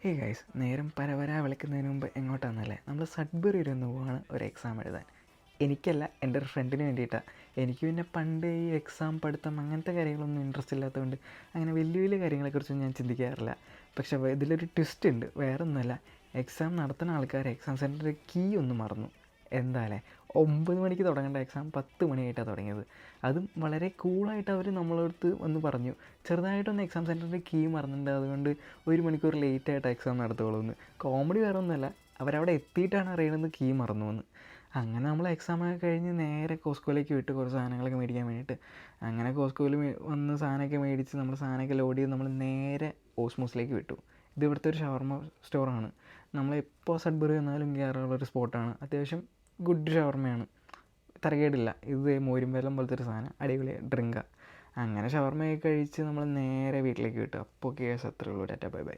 Hey guys, നേരം പരവരാ വിളിക്കുന്നതിന് മുമ്പ് എങ്ങോട്ടാണെന്നല്ലേ, നമ്മൾ സഡ്ബറി വരെ ഒന്ന് പോവാണ് ഒരു എക്സാം എഴുതാൻ. എനിക്കല്ല, എൻ്റെ ഒരു ഫ്രണ്ടിന് വേണ്ടിയിട്ടാണ്. എനിക്ക് പിന്നെ പണ്ട് ഈ എക്സാം പഠിത്തം അങ്ങനത്തെ കാര്യങ്ങളൊന്നും ഇൻട്രസ്റ്റ് ഇല്ലാത്തതുകൊണ്ട് അങ്ങനെ വലിയ വലിയ കാര്യങ്ങളെക്കുറിച്ചൊന്നും ഞാൻ ചിന്തിക്കാറില്ല. പക്ഷേ ഇതിലൊരു ട്വിസ്റ്റ് ഉണ്ട്. വേറൊന്നുമല്ല, എക്സാം നടത്തുന്ന ആൾക്കാർ എക്സാം സെൻറ്ററിൽ കീ ഒന്ന് മറന്നു. എന്താല്ലേ, 9 മണിക്ക് തുടങ്ങേണ്ട എക്സാം 10 മണിയായിട്ടാണ് തുടങ്ങിയത്. അതും വളരെ കൂളായിട്ട് അവർ നമ്മളടുത്ത് വന്ന് പറഞ്ഞു, ചെറുതായിട്ടൊന്ന് എക്സാം സെൻറ്ററിൻ്റെ കീ മറന്നിട്ടുണ്ട്, അതുകൊണ്ട് 1 മണിക്കൂർ ലേറ്റായിട്ട് എക്സാം നടത്തുകയുള്ളൂ എന്ന്. കോമഡി വേറെ ഒന്നുമല്ല, അവരവിടെ എത്തിയിട്ടാണ് അറിയണത് കീ മറന്നു എന്ന്. അങ്ങനെ നമ്മൾ എക്സാമൊക്കെ കഴിഞ്ഞ് നേരെ കോസ്കോയിലേക്ക് വിട്ട് കുറച്ച് സാധനങ്ങളൊക്കെ മേടിക്കാൻ വേണ്ടിയിട്ട്. അങ്ങനെ കോസ്കോയിൽ വന്ന് സാധനമൊക്കെ മേടിച്ച് നമ്മൾ സാധനമൊക്കെ ലോഡ് ചെയ്ത് നമ്മൾ നേരെ ഓസ്മോസിലേക്ക് വിട്ടു. ഇത് ഇവിടുത്തെ ഒരു ഷവർമ സ്റ്റോറാണ്. നമ്മളെപ്പോൾ സഡ്ബറി വന്നാലും കയറാനുള്ളൊരു സ്പോട്ടാണ്. അത്യാവശ്യം ഗുഡ് ഷവർമയാണ്, തരക്കേടില്ല. ഇത് മോരും വെള്ളം പോലത്തെ ഒരു സാധനം, അടിപൊളി ഡ്രിങ്കാണ്. അങ്ങനെ ഷവർമയൊക്കെ കഴിച്ച് നമ്മൾ നേരെ വീട്ടിലേക്ക് വിട്ടു. അപ്പോൾ കേസ് അത്രേ ഉള്ളൂ. Tata bye bye.